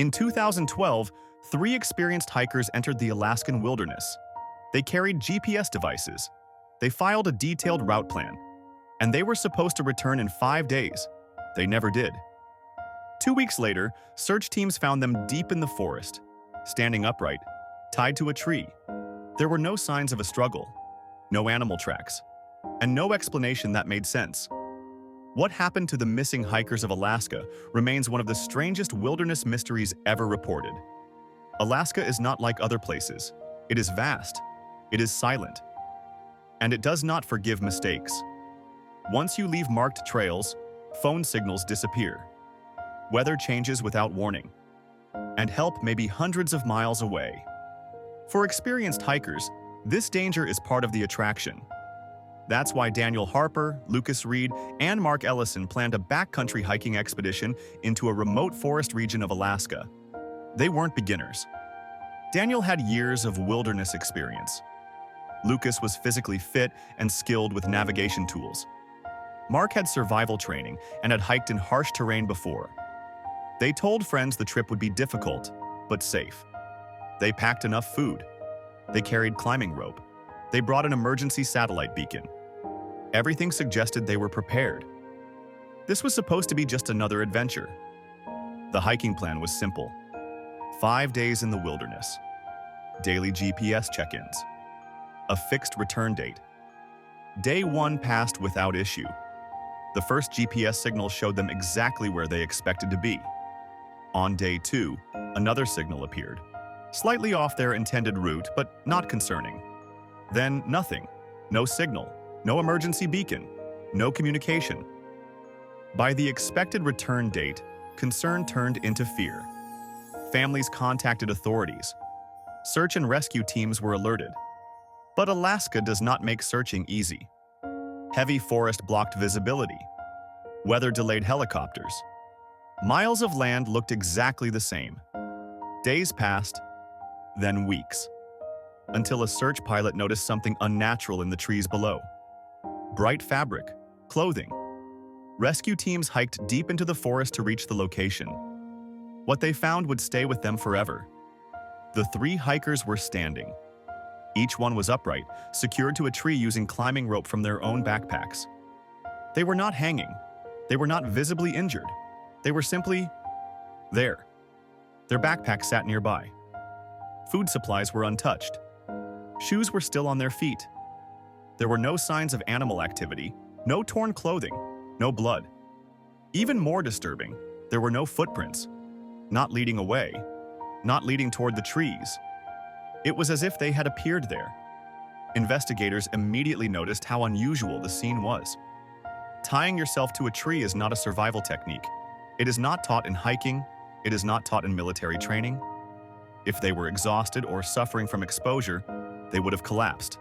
In 2012, three experienced hikers entered the Alaskan wilderness. They carried GPS devices. They filed a detailed route plan. And they were supposed to return in 5 days. They never did. 2 weeks later, search teams found them deep in the forest, standing upright, tied to a tree. There were no signs of a struggle, no animal tracks, and no explanation that made sense. What happened to the missing hikers of Alaska remains one of the strangest wilderness mysteries ever reported. Alaska is not like other places. It is vast, it is silent, and it does not forgive mistakes. Once you leave marked trails, phone signals disappear. Weather changes without warning, and help may be hundreds of miles away. For experienced hikers, this danger is part of the attraction. That's why Daniel Harper, Lucas Reed, and Mark Ellison planned a backcountry hiking expedition into a remote forest region of Alaska. They weren't beginners. Daniel had years of wilderness experience. Lucas was physically fit and skilled with navigation tools. Mark had survival training and had hiked in harsh terrain before. They told friends the trip would be difficult, but safe. They packed enough food. They carried climbing rope. They brought an emergency satellite beacon. Everything suggested they were prepared. This was supposed to be just another adventure. The hiking plan was simple. 5 days in the wilderness. Daily GPS check-ins. A fixed return date. Day 1 passed without issue. The first GPS signal showed them exactly where they expected to be. On day 2, another signal appeared. Slightly off their intended route, but not concerning. Then nothing. No signal. No emergency beacon. No communication. By the expected return date, concern turned into fear. Families contacted authorities. Search and rescue teams were alerted. But Alaska does not make searching easy. Heavy forest blocked visibility. Weather delayed helicopters. Miles of land looked exactly the same. Days passed, then weeks, until a search pilot noticed something unnatural in the trees below. Bright fabric, clothing. Rescue teams hiked deep into the forest to reach the location. What they found would stay with them forever. The 3 hikers were standing. Each one was upright, secured to a tree using climbing rope from their own backpacks. They were not hanging. They were not visibly injured. They were simply there. Their backpacks sat nearby. Food supplies were untouched. Shoes were still on their feet. There were no signs of animal activity, no torn clothing, no blood. Even more disturbing, there were no footprints, not leading away, not leading toward the trees. It was as if they had appeared there. Investigators immediately noticed how unusual the scene was. Tying yourself to a tree is not a survival technique. It is not taught in hiking. It is not taught in military training. If they were exhausted or suffering from exposure, they would have collapsed.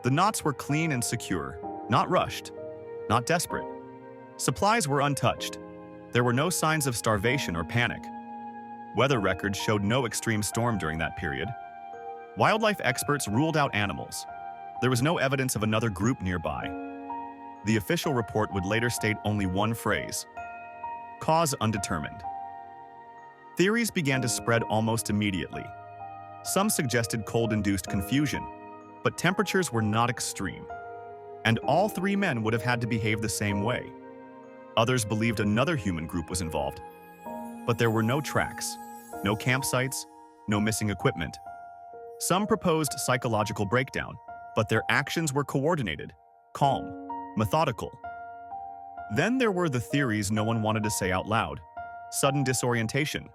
The knots were clean and secure, not rushed, not desperate. Supplies were untouched. There were no signs of starvation or panic. Weather records showed no extreme storm during that period. Wildlife experts ruled out animals. There was no evidence of another group nearby. The official report would later state only one phrase: cause undetermined. Theories began to spread almost immediately. Some suggested cold-induced confusion, but temperatures were not extreme, and all 3 men would have had to behave the same way. Others believed another human group was involved, but there were no tracks, no campsites, no missing equipment. Some proposed psychological breakdown, but their actions were coordinated, calm, methodical. Then there were the theories no one wanted to say out loud: sudden disorientation,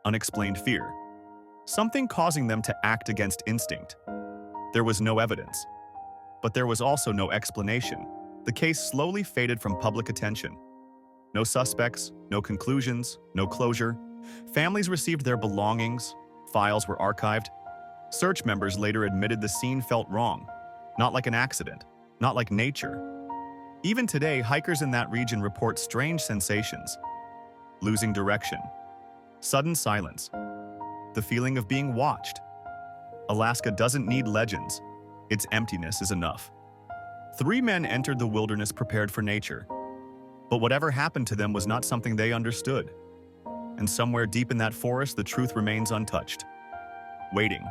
unexplained fear, something causing them to act against instinct. There was no evidence, but there was also no explanation. The case slowly faded from public attention. No suspects, no conclusions, no closure. Families received their belongings, files were archived. Search members later admitted the scene felt wrong, not like an accident, not like nature. Even today, hikers in that region report strange sensations: losing direction, sudden silence, the feeling of being watched. Alaska doesn't need legends. Its emptiness is enough. 3 men entered the wilderness prepared for nature, but whatever happened to them was not something they understood. and somewhere deep in that forest, the truth remains untouched. Waiting,